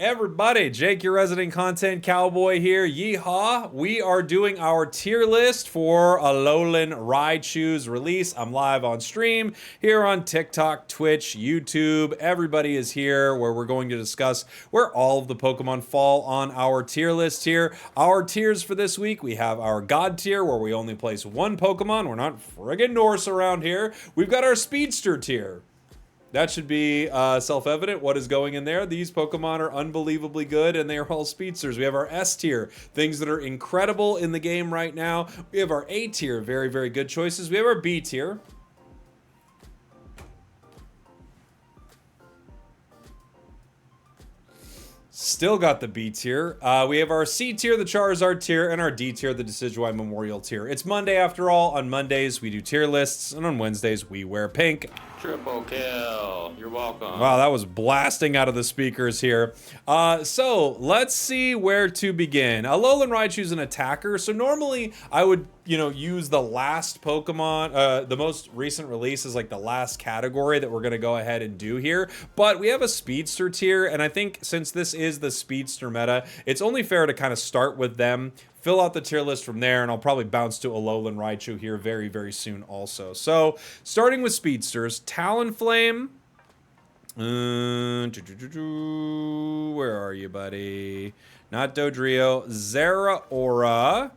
everybody? Jake, your resident content cowboy here. Yeehaw! We are doing our tier list for Alolan Raichu's release. I'm live on stream here on TikTok, Twitch, YouTube. Everybody is here where we're going to discuss where all of the Pokemon fall on our tier list here. Our tiers for this week, we have our God tier where we only place one Pokemon. We're not friggin' Norse around here. We've got our Speedster tier. That should be self-evident what is going in there. These Pokemon are unbelievably good, and they are all speedsters. We have our S tier, things that are incredible in the game right now. We have our A tier, very, very good choices. We have our B tier. Still got the B tier. We have our C tier, the Charizard tier, and our D tier, the Decidueye Memorial tier. It's Monday after all. On Mondays, we do tier lists, and on Wednesdays, we wear pink. Triple kill. You're welcome. Wow, that was blasting out of the speakers here. So let's see where to begin. Alolan Raichu's an attacker, so normally I would, use the last Pokemon, the most recent release is like the last category that we're gonna go ahead and do here. But we have a Speedster tier, and I think since this is the Speedster meta, it's only fair to kind of start with them, fill out the tier list from there, and I'll probably bounce to Alolan Raichu here very, very soon also. So, starting with Speedsters, Talonflame. Where are you, buddy? Not Dodrio. Zeraora.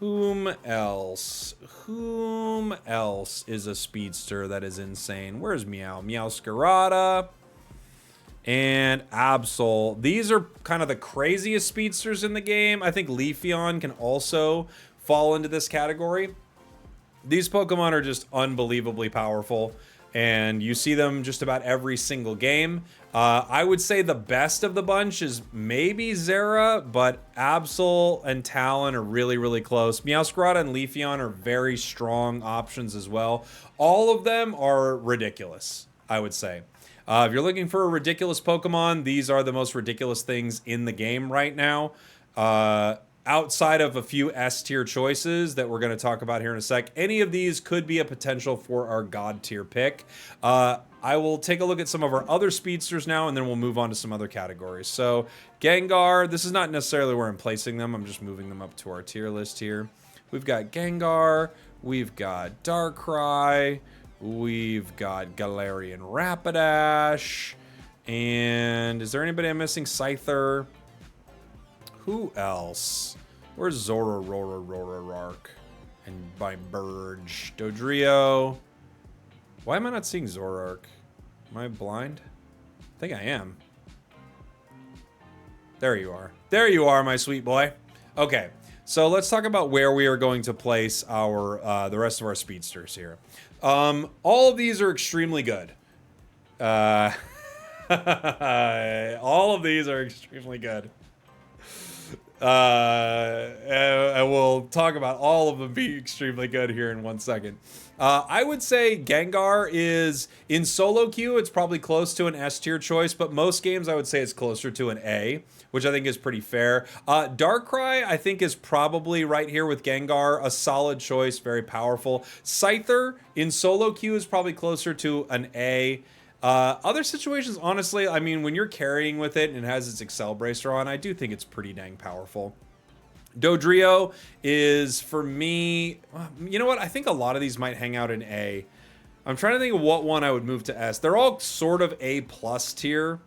Whom else? Whom else is a Speedster that is insane? Where's Meow? Meowscarada. And Absol. These are kind of the craziest speedsters in the game. I think Leafeon can also fall into this category. These Pokemon are just unbelievably powerful, and you see them just about every single game. I would say the best of the bunch is maybe Zera, but Absol and Talon are really, really close. Meowscarada and Leafeon are very strong options as well. All of them are ridiculous, I would say. If you're looking for a ridiculous Pokemon, these are the most ridiculous things in the game right now. Outside of a few S tier choices that we're going to talk about here in a sec, any of these could be a potential for our God tier pick. I will take a look at some of our other speedsters now, and then we'll move on to some other categories. So Gengar, this is not necessarily where I'm placing them. I'm just moving them up to our tier list here. We've got Gengar. We've got Darkrai. We've got Galarian Rapidash. And is there anybody I'm missing? Scyther. Who else? Where's Zorororororark? And by Burge. Dodrio. Why am I not seeing Zoroark? Am I blind? I think I am. There you are. There you are, my sweet boy. Okay. So let's talk about where we are going to place our the rest of our speedsters here. All of these are extremely good. All of these are extremely good. And we'll talk about all of them being extremely good here in 1 second. I would say Gengar is, in solo queue, it's probably close to an S tier choice, but most games I would say it's closer to an A, which I think is pretty fair. Darkrai, I think, is probably right here with Gengar, a solid choice, very powerful. Scyther, in solo queue, is probably closer to an A. Other situations, honestly, I mean, when you're carrying with it and it has its Excel Bracer on, I do think it's pretty dang powerful. Dodrio is, for me, you know what? I think a lot of these might hang out in A. I'm trying to think of what one I would move to S. They're all sort of A+ tier,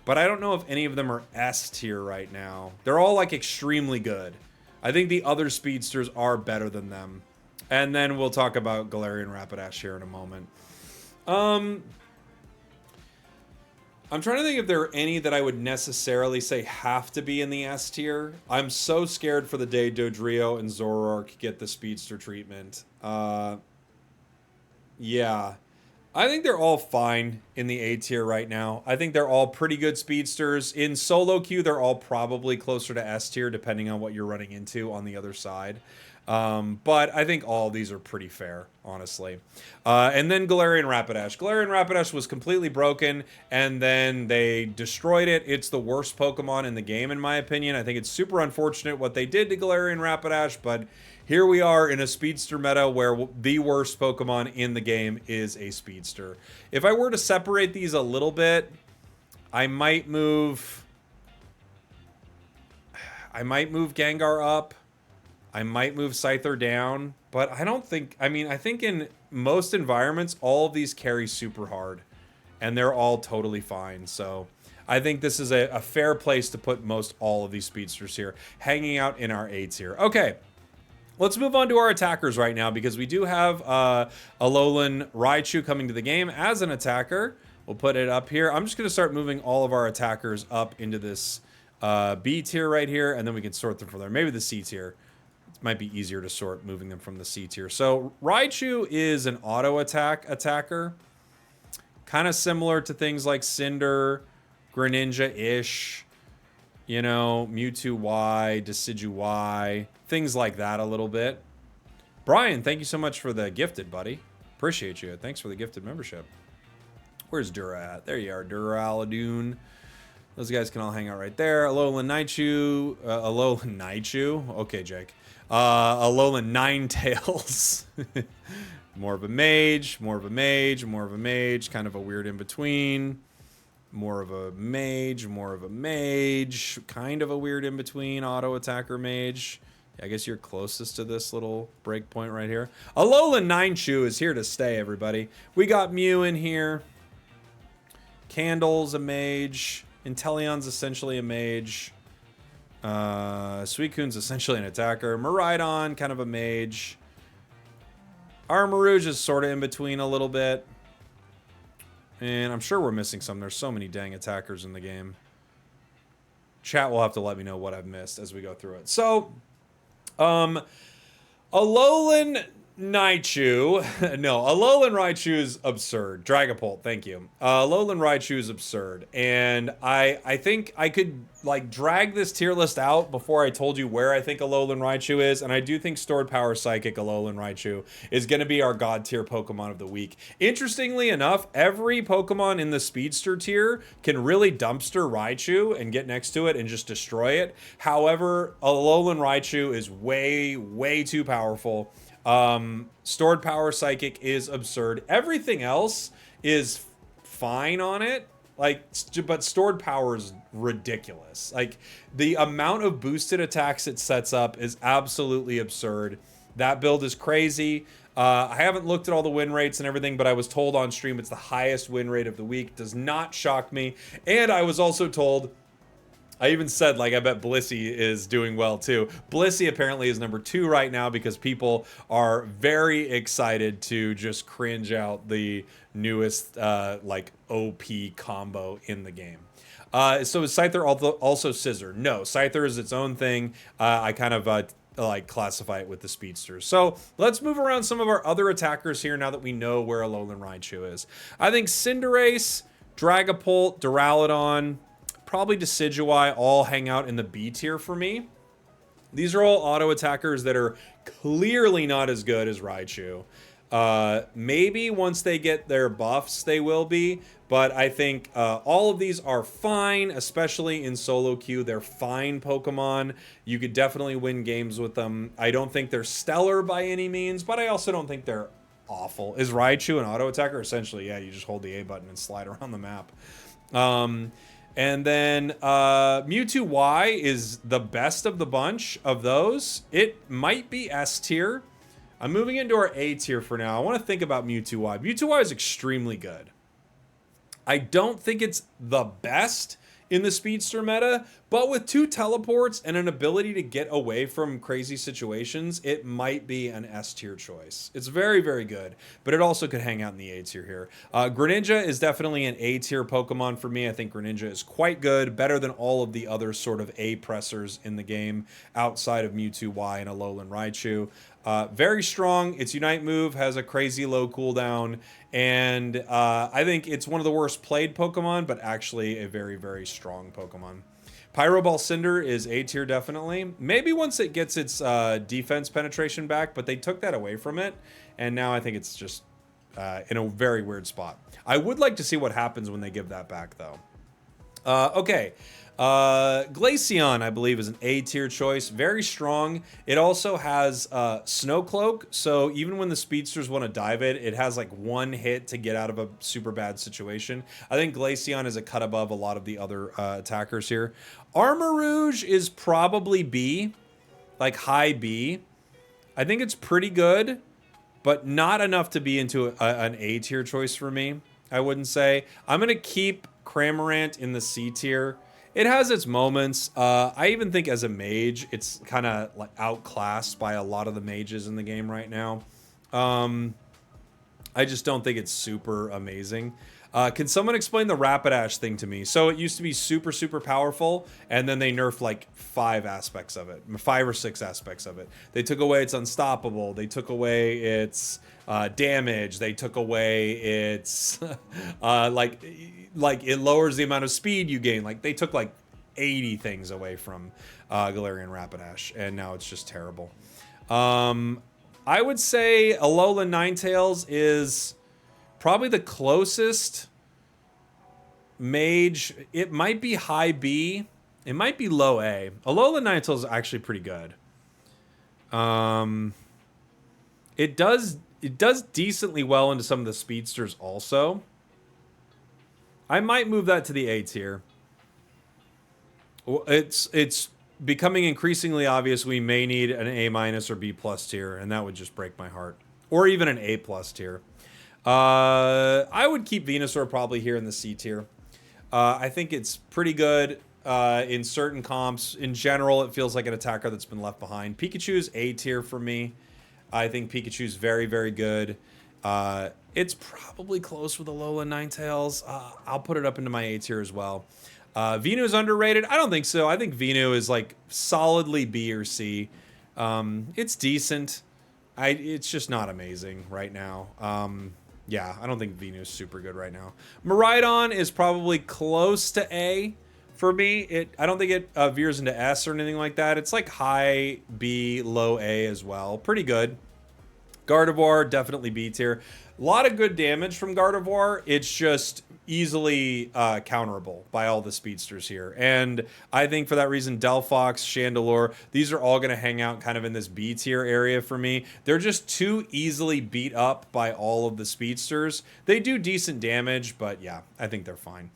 but I don't know if any of them are S tier right now. They're all, like, extremely good. I think the other speedsters are better than them. And then we'll talk about Galarian Rapidash here in a moment. I'm trying to think if there are any that I would necessarily say have to be in the S tier. I'm so scared for the day Dodrio and Zoroark get the Speedster treatment. Yeah. I think they're all fine in the A tier right now. I think they're all pretty good speedsters. In solo queue, they're all probably closer to S tier, depending on what you're running into on the other side. But I think all of these are pretty fair, honestly. And then Galarian Rapidash. Galarian Rapidash was completely broken, and then they destroyed it. It's the worst Pokemon in the game, in my opinion. I think it's super unfortunate what they did to Galarian Rapidash, but here we are in a speedster meta where the worst Pokemon in the game is a speedster. If I were to separate these a little bit, I might move I might move Gengar up. I might move Scyther down, but I don't think, I mean, I think in most environments, all of these carry super hard, and they're all totally fine. So I think this is a fair place to put most all of these speedsters here, hanging out in our A tier. Okay, let's move on to our attackers right now, because we do have Alolan Raichu coming to the game as an attacker. We'll put it up here. I'm just going to start moving all of our attackers up into this B tier right here, and then we can sort them from there. Maybe the C tier. Might be easier to sort moving them from the C tier. So Raichu is an auto attacker, kind of similar to things like Cinder, Greninja-ish, you know, Mewtwo Y, Decidueye Y, things like that a little bit. Brian, thank you so much for the gifted, buddy. Appreciate you. Thanks for the gifted membership. Where's Dura at? There you are, Duraladoon. Those guys can all hang out right there. Alolan Raichu, Alolan Raichu. Okay, Jake. Alolan Ninetales. More of a mage, more of a mage, more of a mage, kind of a weird in between. More of a mage, more of a mage, kind of a weird in between, auto attacker mage. I guess you're closest to this little breakpoint right here. Alolan Raichu is here to stay, everybody. We got Mew in here. Candle's a mage. Inteleon's essentially a mage. Suicune's essentially an attacker. Miraidon, kind of a mage. Armarouge is sort of in between a little bit. And I'm sure we're missing some. There's so many dang attackers in the game. Chat will have to let me know what I've missed as we go through it. So, Alolan Raichu. No, Alolan Raichu is absurd. Dragapult, thank you. Alolan Raichu is absurd. And I think I could, like, drag this tier list out before I told you where I think Alolan Raichu is. And I do think Stored Power Psychic Alolan Raichu is going to be our God tier Pokemon of the week. Interestingly enough, every Pokemon in the Speedster tier can really dumpster Raichu and get next to it and just destroy it. However, Alolan Raichu is way, way too powerful. Stored Power Psychic is absurd. Everything else is fine on it. Like, but Stored Power is ridiculous. Like, the amount of boosted attacks it sets up is absolutely absurd. That build is crazy. I haven't looked at all the win rates and everything, but I was told on stream it's the highest win rate of the week. Does not shock me. And I was also told, I even said, like, I bet Blissey is doing well too. Blissey apparently is number 2 right now because people are very excited to just cringe out the newest, like, OP combo in the game. So is Scyther also Scissor? No, Scyther is its own thing. I kind of like classify it with the speedsters. So let's move around some of our other attackers here now that we know where Alolan Raichu is. I think Cinderace, Dragapult, Duraludon, probably Decidueye all hang out in the B tier for me. These are all auto attackers that are clearly not as good as Raichu. Maybe once they get their buffs, they will be. But I think all of these are fine, especially in solo queue. They're fine Pokemon. You could definitely win games with them. I don't think they're stellar by any means, but I also don't think they're awful. Is Raichu an auto attacker? Essentially, yeah, you just hold the A button and slide around the map. And then Mewtwo Y is the best of the bunch of those. It might be S tier. I'm moving into our A tier for now. I want to think about Mewtwo Y. Mewtwo Y is extremely good. I don't think it's the best in the Speedster meta, but with 2 teleports and an ability to get away from crazy situations, it might be an S tier choice. It's very, very good, but it also could hang out in the A tier here. Greninja is definitely an A tier Pokemon for me. I think Greninja is quite good, better than all of the other sort of A pressers in the game outside of Mewtwo Y and Alolan Raichu. Very strong. Its Unite move has a crazy low cooldown, and I think it's one of the worst played Pokemon, but actually a very, very strong Pokemon. Pyro Ball Cinder is A tier definitely. Maybe once it gets its defense penetration back, but they took that away from it, and now I think it's just in a very weird spot. I would like to see what happens when they give that back, though. Okay. Glaceon, I believe, is an A tier choice. Very strong. It also has Snow Cloak, so even when the speedsters want to dive it, it has like one hit to get out of a super bad situation. I think Glaceon is a cut above a lot of the other attackers here. Armarouge is probably B, like high B. I think it's pretty good, but not enough to be into an A tier choice for me, I wouldn't say. I'm going to keep Cramorant in the C tier. It has its moments. I even think as a mage, it's kind of like outclassed by a lot of the mages in the game right now. I just don't think it's super amazing. Can someone explain the Rapidash thing to me? So it used to be super, super powerful, and then they nerfed like 5 aspects of it, 5 or 6 aspects of it. They took away its unstoppable. They took away its damage. They took away its like it lowers the amount of speed you gain. Like they took like 80 things away from Galarian Rapidash, and now it's just terrible. I would say Alolan Ninetales is probably the closest mage. It might be high B. It might be low A. Alolan Ninetales is actually pretty good. It does decently well into some of the speedsters also. I might move that to the A tier. It's becoming increasingly obvious we may need an A- or B+ tier, and that would just break my heart. Or even an A+ tier. I would keep Venusaur probably here in the C tier. I think it's pretty good in certain comps. In general, it feels like an attacker that's been left behind. Pikachu's A tier for me. I think Pikachu's very, very good. It's probably close with Alolan Ninetales. I'll put it up into my A tier as well. Venu is underrated. I don't think so. I think Venu is like solidly B or C. It's decent. It's just not amazing right now. Yeah, I don't think Venu is super good right now. Miraidon is probably close to A for me. I don't think it veers into S or anything like that. It's like high B, low A as well. Pretty good. Gardevoir, definitely B tier. A lot of good damage from Gardevoir. It's just easily counterable by all the speedsters here. And I think for that reason, Delphox, Chandelure, these are all going to hang out kind of in this B tier area for me. They're just too easily beat up by all of the speedsters. They do decent damage, but yeah, I think they're fine.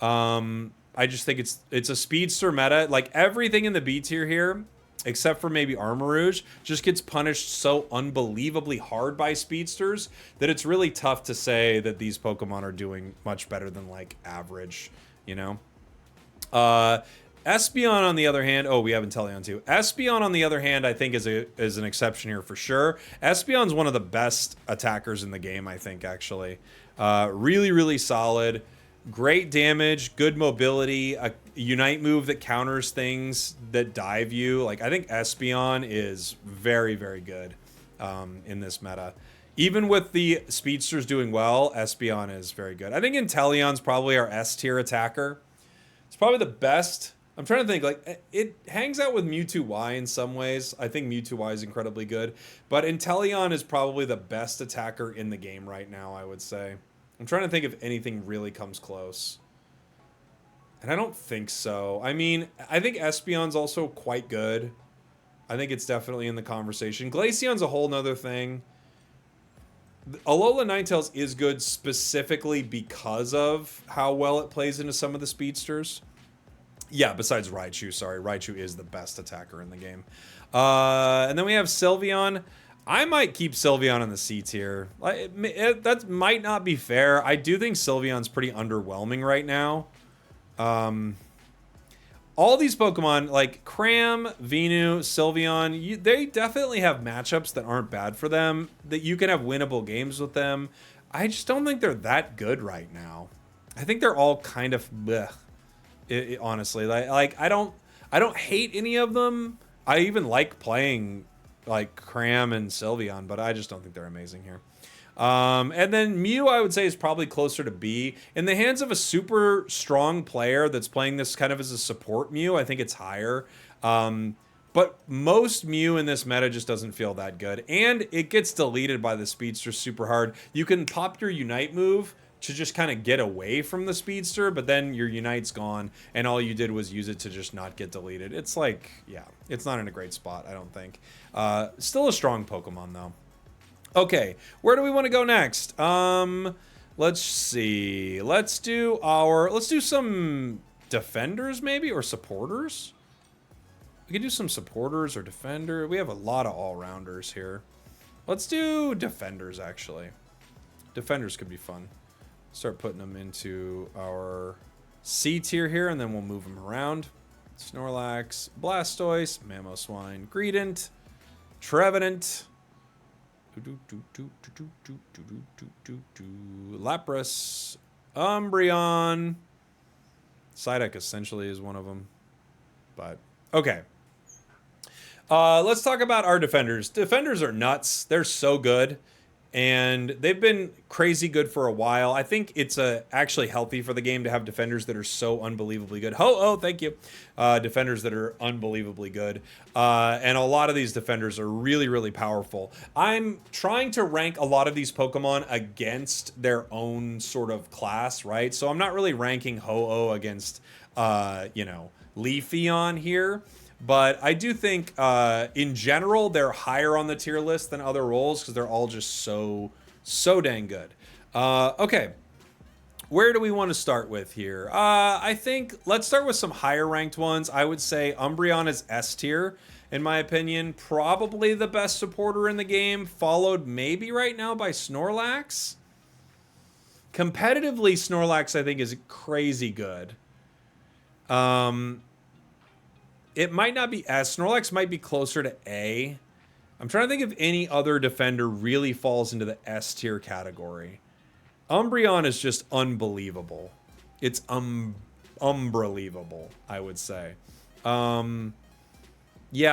I just think it's a speedster meta. Like everything in the B tier here, except for maybe Armarouge, just gets punished so unbelievably hard by speedsters that it's really tough to say that these Pokemon are doing much better than like average, you know? Espeon on the other hand, oh, we have Inteleon too. Espeon on the other hand, I think is an exception here for sure. Espeon's one of the best attackers in the game, I think, actually. Really, really solid. Great damage, good mobility, a Unite move that counters things that dive you. Like, I think Espeon is very, very good in this meta. Even with the speedsters doing well, Espeon is very good. I think Inteleon's probably our S tier attacker. It's probably the best. I'm trying to think, like, it hangs out with Mewtwo Y in some ways. I think Mewtwo Y is incredibly good. But Inteleon is probably the best attacker in the game right now, I would say. I'm trying to think if anything really comes close. And I don't think so. I mean, I think Espeon's also quite good. I think it's definitely in the conversation. Glaceon's a whole nother thing. Alolan Ninetales is good specifically because of how well it plays into some of the speedsters. Yeah, besides Raichu, sorry. Raichu is the best attacker in the game. And then we have Sylveon. I might keep Sylveon in the C tier. That might not be fair. I do think Sylveon's pretty underwhelming right now. All these Pokemon, like Cram, Venu, Sylveon, they definitely have matchups that aren't bad for them, that you can have winnable games with them. I just don't think they're that good right now. I think they're all kind of bleh, honestly. Like I don't hate any of them. I even like playing like Cram and Sylveon, but I just don't think they're amazing here. And then Mew, I would say, is probably closer to B. In the hands of a super strong player that's playing this kind of as a support Mew, I think it's higher. But most Mew in this meta just doesn't feel that good. And it gets deleted by the speedster super hard. You can pop your Unite move, to just kind of get away from the Speedster, but then your Unite's gone, and all you did was use it to just not get deleted. It's like, yeah, it's not in a great spot, I don't think. Still a strong Pokemon, though. Okay, where do we want to go next? Let's see. Let's do some defenders, maybe, or supporters. We could do some supporters or defender. We have a lot of all-rounders here. Let's do defenders, actually. Defenders could be fun. Start putting them into our C tier here, and then we'll move them around. Snorlax, Blastoise, Mamoswine, Greedent, Trevenant, Lapras, Umbreon. Psyduck essentially is one of them. But, okay. Let's talk about our defenders. Defenders are nuts. They're so good. And they've been crazy good for a while. I think it's actually healthy for the game to have defenders that are so unbelievably good. Oh, thank you. Defenders that are unbelievably good. And a lot of these defenders are really, really powerful. I'm trying to rank a lot of these Pokemon against their own sort of class, right? So I'm not really ranking Ho-Oh against, Leafeon here. But I do think, in general, they're higher on the tier list than other roles because they're all just so dang good. Okay, where do we want to start with here? I think let's start with some higher ranked ones. I would say Umbreon is S tier, in my opinion. Probably the best supporter in the game, followed maybe right now by Snorlax. Competitively, Snorlax, I think, is crazy good. It might not be S. Snorlax might be closer to A. I'm trying to think if any other defender really falls into the S tier category. Umbreon is just unbelievable. It's unbelievable, I would say. Yeah,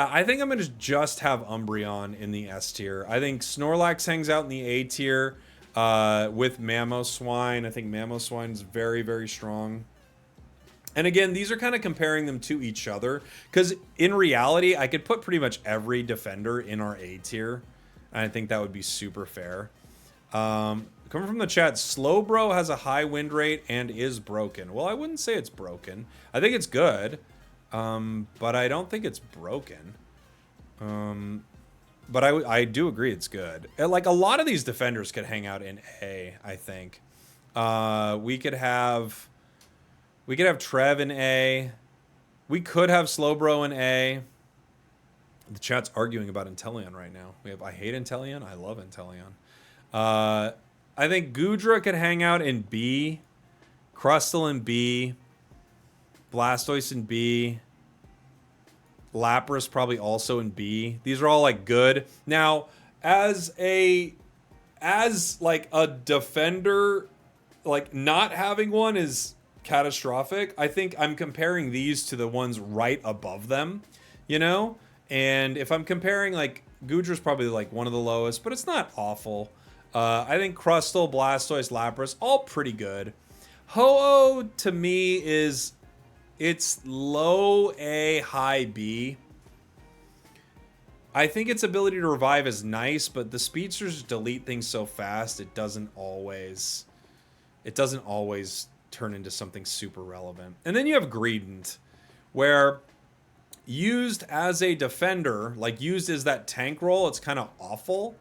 I think I'm going to just have Umbreon in the S tier. I think Snorlax hangs out in the A tier with Mamoswine. I think Mamoswine is very, very strong. And again, these are kind of comparing them to each other because in reality, I could put pretty much every defender in our A tier. And I think that would be super fair. Coming from the chat, Slowbro has a high wind rate and is broken. Well, I wouldn't say it's broken. I think it's good, but I don't think it's broken. But I do agree it's good. Like a lot of these defenders could hang out in A, I think. We could have Trev in A. We could have Slowbro in A. The chat's arguing about Inteleon right now. I hate Inteleon. I love Inteleon. I think Goodra could hang out in B. Crustle in B. Blastoise in B. Lapras probably also in B. These are all like good. Now, as like a defender, like not having one is catastrophic. I think I'm comparing these to the ones right above them, and if I'm comparing, like, Goodra's probably like one of the lowest, but it's not awful. I think Crustle, Blastoise, Lapras, all pretty good. Ho-Oh to me it's low A, high B. I think its ability to revive is nice, but the speedsters delete things so fast it doesn't always turn into something super relevant. And then you have Greedent, where used as a defender, like used as that tank role, it's kind of awful.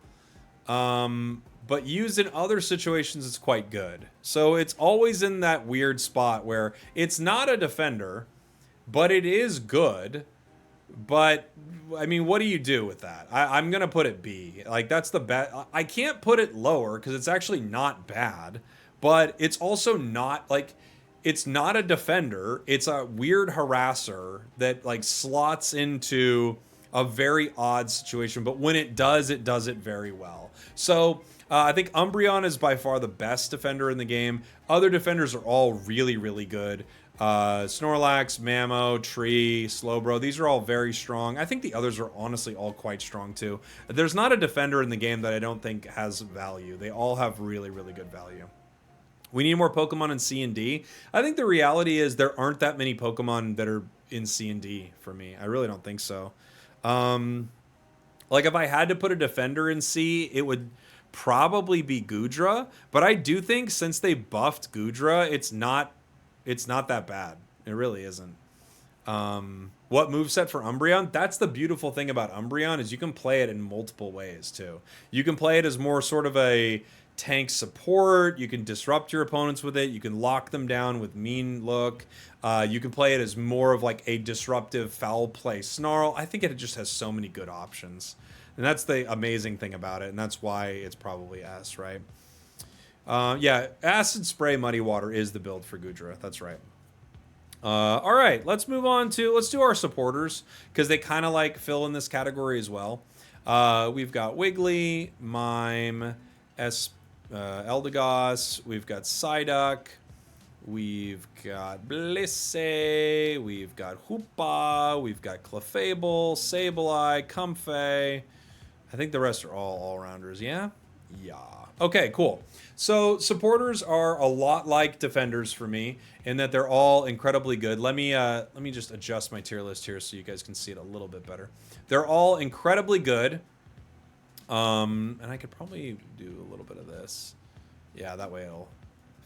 But used in other situations, it's quite good. So it's always in that weird spot where it's not a defender, but it is good. But, I mean, what do you do with that? I'm going to put it B. Like, that's the best. I can't put it lower because it's actually not bad. But it's also not, like, it's not a defender. It's a weird harasser that, like, slots into a very odd situation. But when it does it very well. So I think Umbreon is by far the best defender in the game. Other defenders are all really, really good. Snorlax, Mamo, Tree, Slowbro, these are all very strong. I think the others are honestly all quite strong too. There's not a defender in the game that I don't think has value. They all have really, really good value. We need more Pokemon in C and D. I think the reality is there aren't that many Pokemon that are in C and D for me. I really don't think so. Like if I had to put a defender in C, it would probably be Goodra, but I do think since they buffed Goodra, it's not that bad. It really isn't. What moveset for Umbreon? That's the beautiful thing about Umbreon is you can play it in multiple ways too. You can play it as more sort of a tank support. You can disrupt your opponents with it. You can lock them down with Mean Look. You can play it as more of like a disruptive foul play Snarl. I think it just has so many good options. And that's the amazing thing about it. And that's why it's probably S, right? Yeah, Acid Spray Muddy Water is the build for Goodra. That's right. All right, let's move on to, let's do our supporters, because they kind of like fill in this category as well. We've got Wiggly, Mime, Eldegoss, we've got Psyduck, we've got Blissey, we've got Hoopa, we've got Clefable, Sableye, Comfey. I think the rest are all all-rounders, yeah? Yeah. Okay, cool. So supporters are a lot like defenders for me in that they're all incredibly good. Let me just adjust my tier list here so you guys can see it a little bit better. They're all incredibly good. And I could probably do a little bit of this. Yeah, that way it'll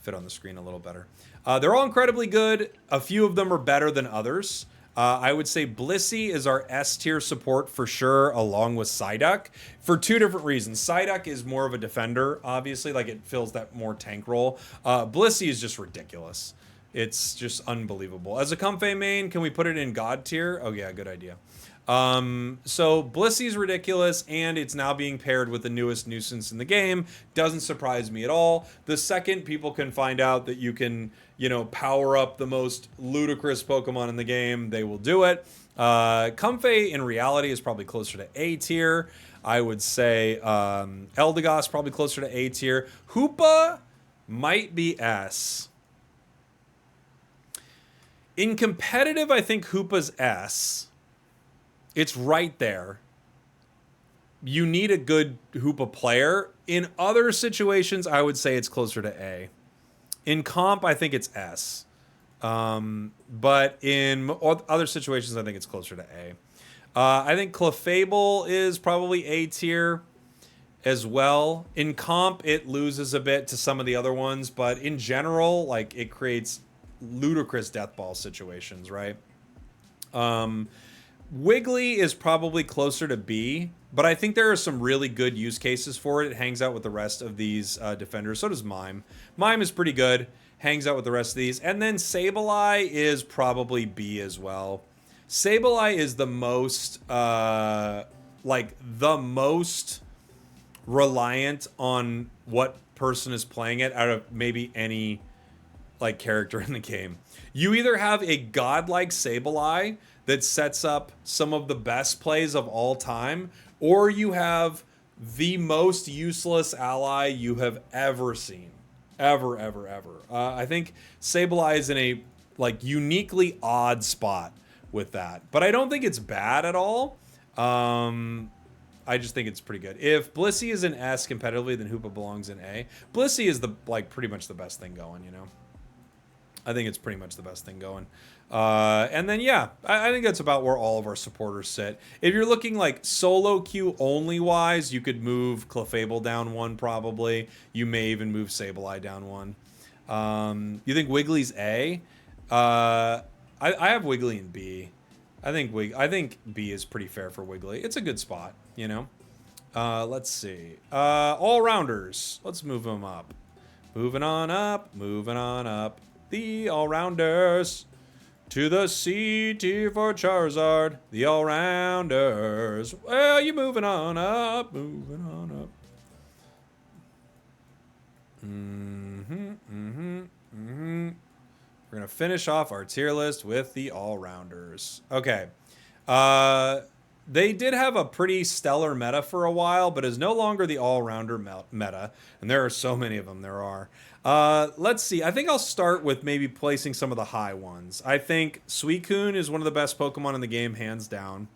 fit on the screen a little better. They're all incredibly good. A few of them are better than others. I would say Blissey is our S tier support for sure, along with Psyduck, for two different reasons. Psyduck is more of a defender, obviously, like it fills that more tank role. Blissey is just ridiculous. It's just unbelievable. As a Comfey main, can we put it in God tier? Oh yeah, good idea. So Blissey's ridiculous, and it's now being paired with the newest nuisance in the game. Doesn't surprise me at all. The second people can find out that you can, you know, power up the most ludicrous Pokemon in the game, they will do it. Comfey in reality is probably closer to A tier. I would say Eldegoss probably closer to A tier. Hoopa might be S. In competitive, I think Hoopa's S. It's right there. You need a good Hoopa player. In other situations, I would say it's closer to A. In comp, I think it's S. But in other situations, I think it's closer to A. I think Clefable is probably A tier as well. In comp, it loses a bit to some of the other ones, but in general, like, it creates ludicrous death ball situations, right? Wiggly is probably closer to B, but I think there are some really good use cases for it. It hangs out with the rest of these defenders. So does Mime. Mime is pretty good. Hangs out with the rest of these. And then Sableye is probably B as well. Sableye is the most, the most reliant on what person is playing it out of maybe any, like, character in the game. You either have a godlike Sableye that sets up some of the best plays of all time, or you have the most useless ally you have ever seen. Ever. I think Sableye is in a, like, uniquely odd spot with that. But I don't think it's bad at all. I just think it's pretty good. If Blissey is in S competitively, then Hoopa belongs in A. Blissey is the, like, pretty much the best thing going, you know? I think it's pretty much the best thing going. And then, yeah, I think that's about where all of our supporters sit. If you're looking like solo queue only wise, you could move Clefable down one probably. You may even move Sableye down one. You think Wiggly's A? I have Wiggly in B. I think B is pretty fair for Wiggly. It's a good spot, you know? Let's see. All-rounders. Let's move them up. Moving on up. The all-rounders. To the C tier for Charizard. The all-rounders. Well, you're moving on up. We're going to finish off our tier list with the all-rounders. Okay. They did have a pretty stellar meta for a while, but is no longer the all-rounder meta. And there are so many of them, there are. Let's see. I think I'll start with maybe placing some of the high ones. I think Suicune is one of the best Pokemon in the game, hands down.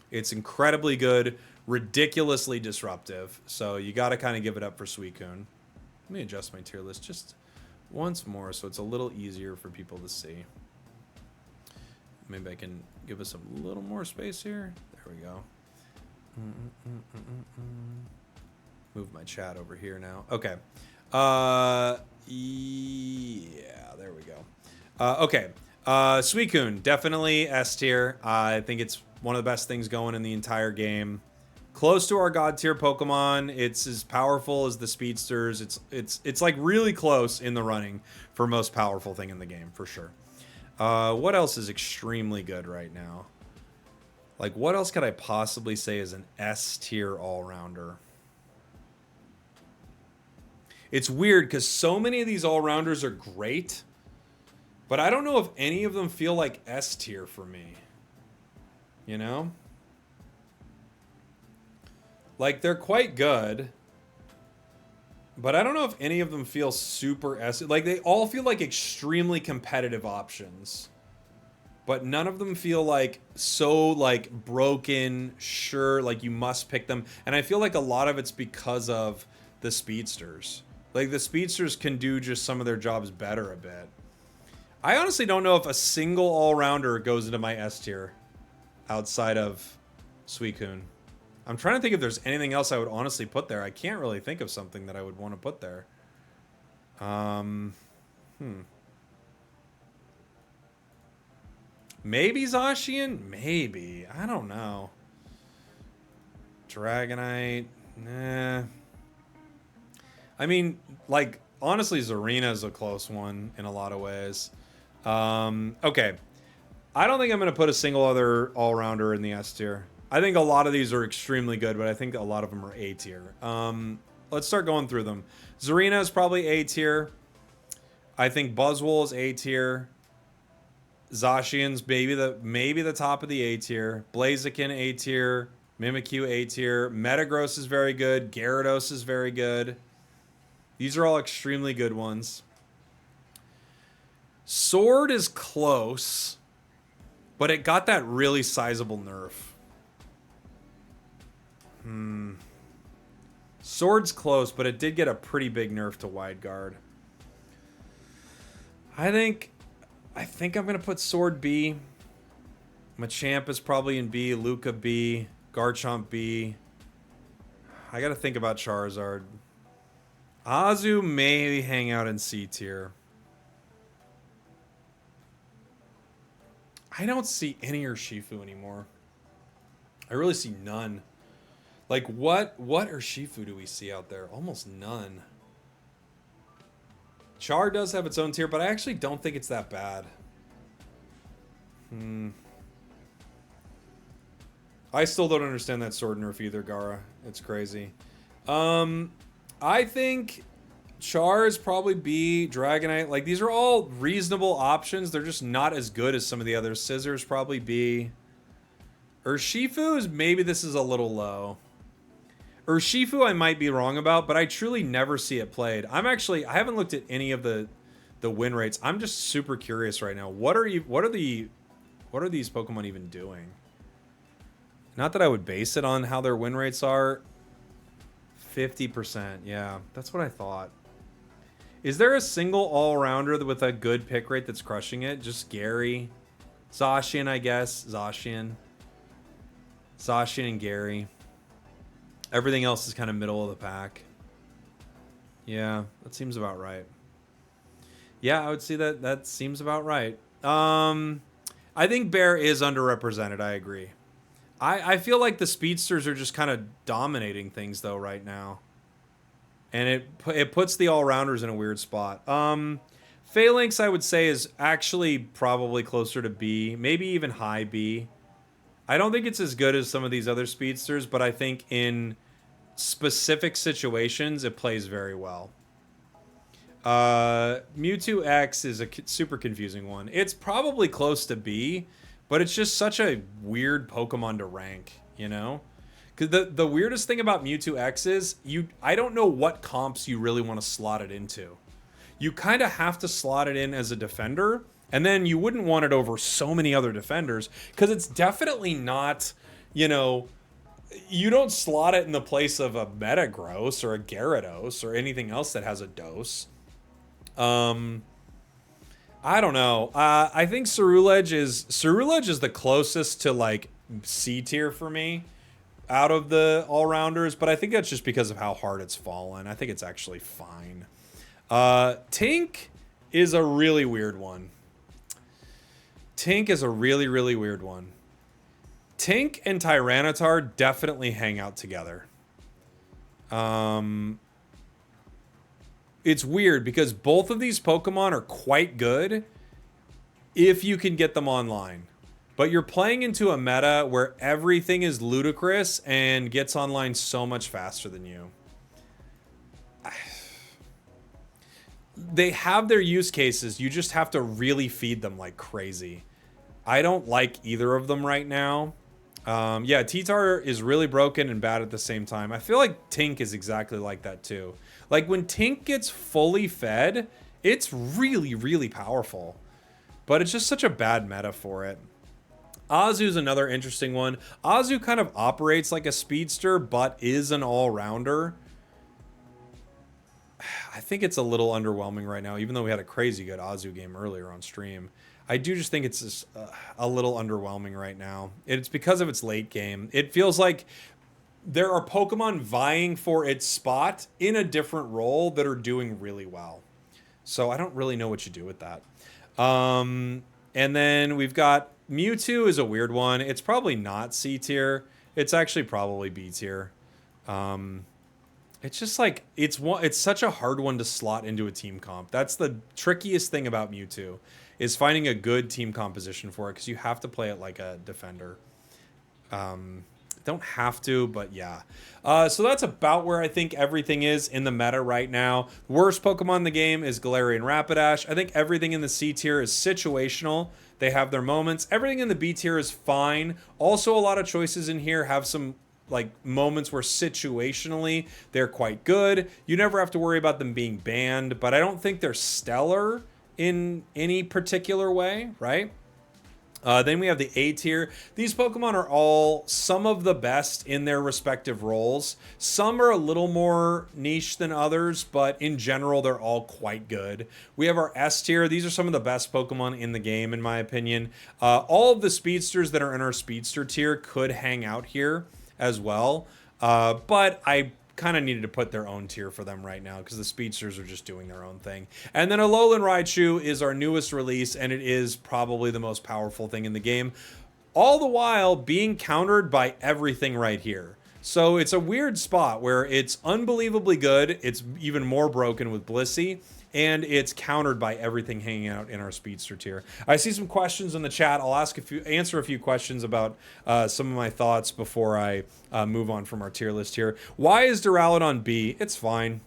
It's incredibly good, ridiculously disruptive. So you got to kind of give it up for Suicune. Let me adjust my tier list just once more so it's a little easier for people to see. Maybe I can give us a little more space here. There we go. Move my chat over here now. Okay. Yeah, there we go. Okay. Suicune, definitely S tier. I think it's one of the best things going in the entire game. Close to our god tier Pokemon. It's as powerful as the Speedsters. It's like really close in the running for most powerful thing in the game, for sure. What else is extremely good right now? Like, what else could I possibly say is an S tier all-rounder? It's weird because so many of these all-rounders are great, but I don't know if any of them feel like S tier for me. You know? Like, they're quite good, but I don't know if any of them feel super S. Like, they all feel like extremely competitive options, but none of them feel like so, like, broken, sure, like you must pick them. And I feel like a lot of it's because of the Speedsters. Like, the Speedsters can do just some of their jobs better a bit. I honestly don't know if a single all-rounder goes into my S tier outside of Suicune. I'm trying to think if there's anything else I would honestly put there. I can't really think of something that I would want to put there. Maybe Zacian? Maybe. I don't know. Dragonite? Nah. I mean, like, honestly, Zarina is a close one in a lot of ways. Okay. I don't think I'm going to put a single other all-rounder in the S tier. I think a lot of these are extremely good, but I think a lot of them are A tier. Let's start going through them. Zarina is probably A tier. I think Buzzwole is A tier. Zacian's maybe the top of the A tier. Blaziken A tier. Mimikyu A tier. Metagross is very good. Gyarados is very good. These are all extremely good ones. Sword is close, but it got that really sizable nerf. Sword's close, but it did get a pretty big nerf to Wide Guard. I think I'm going to put Sword B. Machamp is probably in B. Luca B. Garchomp B. I got to think about Charizard. Azu may hang out in C tier. I don't see any Urshifu anymore. I really see none. Like, what Urshifu do we see out there? Almost none. Char does have its own tier, but I actually don't think it's that bad. I still don't understand that sword nerf either, Gara. It's crazy. I think Char is probably B, Dragonite. Like, these are all reasonable options. They're just not as good as some of the others. Scissors probably B. Urshifu is maybe this is a little low. Urshifu I might be wrong about, but I truly never see it played. I haven't looked at any of the win rates. I'm just super curious right now. What are these Pokemon even doing? Not that I would base it on how their win rates are. 50%. Yeah, that's what I thought. Is there a single all-rounder with a good pick rate that's crushing it? Just Gary. Zacian, I guess. Zacian and Gary. Everything else is kind of middle of the pack. Yeah, that seems about right. Yeah, I would see that. That seems about right. I think Bear is underrepresented. I agree. I feel like the Speedsters are just kind of dominating things, though, right now. And it puts the all-rounders in a weird spot. Phalanx, I would say, is actually probably closer to B. Maybe even high B. I don't think it's as good as some of these other Speedsters, but I think in specific situations, it plays very well. Mewtwo X is a super confusing one. It's probably close to B, but it's just such a weird Pokemon to rank, you know? Because the weirdest thing about Mewtwo X is, I don't know what comps you really want to slot it into. You kind of have to slot it in as a defender, and then you wouldn't want it over so many other defenders, because it's definitely not, you know, you don't slot it in the place of a Metagross or a Gyarados or anything else that has a dose. I don't know. I think Cerulege is the closest to like C tier for me. out of the all-rounders, but I think that's just because of how hard it's fallen. I think it's actually fine. Tink is a really weird one. Tink is a really, really weird one. Tink and Tyranitar definitely hang out together. It's weird because both of these Pokemon are quite good if you can get them online. But you're playing into a meta where everything is ludicrous and gets online so much faster than you. They have their use cases. You just have to really feed them like crazy. I don't like either of them right now. Yeah, T-Tar is really broken and bad at the same time. I feel like Tink is exactly like that too. Like when Tink gets fully fed, it's really, really powerful. But it's just such a bad meta for it. Azu's another interesting one. Azu kind of operates like a speedster, but is an all-rounder. I think it's a little underwhelming right now, even though we had a crazy good Azu game earlier on stream. I do just think it's just, a little underwhelming right now. It's because of its late game. It feels like there are Pokemon vying for its spot in a different role that are doing really well. So I don't really know what you do with that. And then we've got Mewtwo is a weird one. It's probably not C tier. It's actually probably B tier. It's just like it's such a hard one to slot into a team comp. That's the trickiest thing about Mewtwo, is finding a good team composition for it, because you have to play it like a defender. Don't have to, but yeah. So that's about where I think everything is in the meta right now. The worst Pokemon in the game is Galarian Rapidash. I think everything in the C tier is situational. They have their moments. Everything in the B tier is fine. Also, a lot of choices in here have some like moments where situationally they're quite good. You never have to worry about them being banned, but I don't think they're stellar in any particular way, right? Then we have the A tier. These Pokemon are all some of the best in their respective roles. Some are a little more niche than others, but in general, they're all quite good. We have our S tier. These are some of the best Pokemon in the game, in my opinion. All of the speedsters that are in our speedster tier could hang out here as well. But I kind of needed to put their own tier for them right now because the speedsters are just doing their own thing. And then Alolan Raichu is our newest release, and it is probably the most powerful thing in the game, all the while being countered by everything right here. So it's a weird spot where it's unbelievably good, it's even more broken with Blissey, and it's countered by everything hanging out in our speedster tier. I see some questions in the chat. I'll answer a few questions about some of my thoughts before I move on from our tier list here. Why is Duraludon B? It's fine.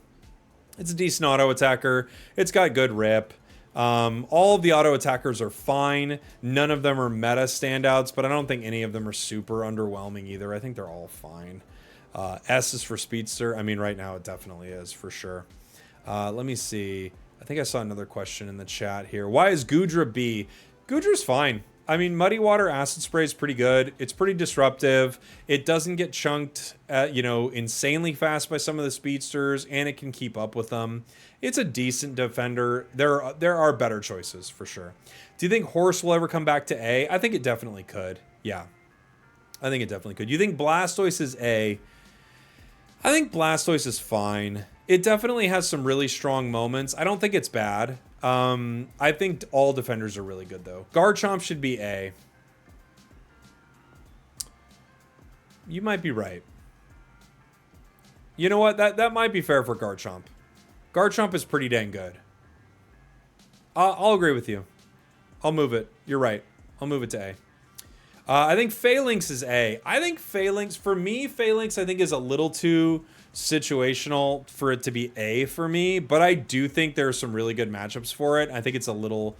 It's a decent auto attacker. It's got good rip. All of the auto attackers are fine. None of them are meta standouts, but I don't think any of them are super underwhelming either. I think they're all fine. S is for speedster. I mean, right now it definitely is for sure. Let me see. I think I saw another question in the chat here. Why is Goodra B? Goodra's fine. I mean, Muddy Water Acid Spray is pretty good. It's pretty disruptive. It doesn't get chunked, insanely fast by some of the speedsters, and it can keep up with them. It's a decent defender. There are better choices for sure. Do you think Horse will ever come back to A? I think it definitely could. Yeah, I think it definitely could. You think Blastoise is A? I think Blastoise is fine. It definitely has some really strong moments. I don't think it's bad. I think all defenders are really good, though. Garchomp should be A. You might be right. You know what? That might be fair for Garchomp. Garchomp is pretty dang good. I'll agree with you. I'll move it. You're right. I'll move it to A. I think Phalanx is A. I think Phalanx, for me, Phalanx I think is a little too situational for it to be A for me, but I do think there are some really good matchups for it. I think it is a little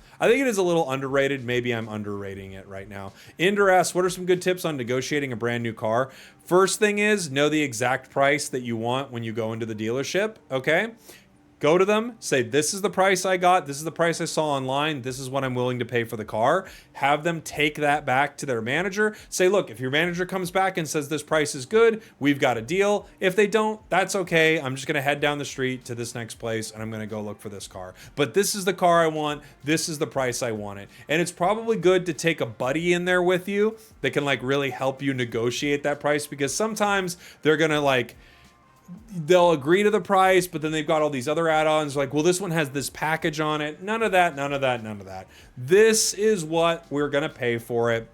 underrated. Maybe I'm underrating it right now. Inder asks, what are some good tips on negotiating a brand new car? First thing is, know the exact price that you want when you go into the dealership, okay? Go to them, say, this is the price I got, this is the price I saw online, this is what I'm willing to pay for the car. Have them take that back to their manager. Say, look, if your manager comes back and says this price is good, we've got a deal. If they don't, that's okay. I'm just gonna head down the street to this next place and I'm gonna go look for this car. But this is the car I want, this is the price I want it. And it's probably good to take a buddy in there with you that can like really help you negotiate that price, because sometimes they're gonna like, they'll agree to the price, but then they've got all these other add-ons like, well, this one has this package on it. None of that, none of that, none of that. This is what we're gonna pay for it.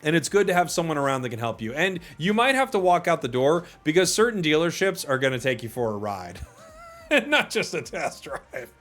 And it's good to have someone around that can help you. And you might have to walk out the door because certain dealerships are gonna take you for a ride. Not just a test drive.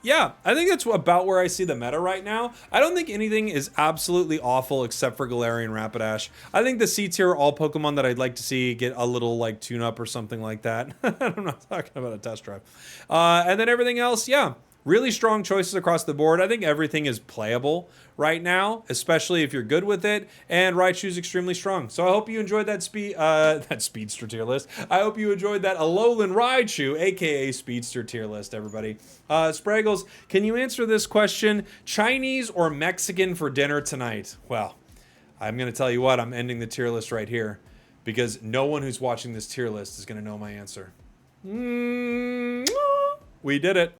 Yeah, I think that's about where I see the meta right now. I don't think anything is absolutely awful except for Galarian Rapidash. I think the C tier are all Pokemon that I'd like to see get a little like tune up or something like that. I'm not talking about a test drive. And then everything else, yeah. Really strong choices across the board. I think everything is playable right now, especially if you're good with it. And Raichu's extremely strong. So I hope you enjoyed that Speedster tier list. I hope you enjoyed that Alolan Raichu, aka Speedster tier list, everybody. Spraggles, can you answer this question? Chinese or Mexican for dinner tonight? Well, I'm going to tell you what, I'm ending the tier list right here because no one who's watching this tier list is going to know my answer. We did it.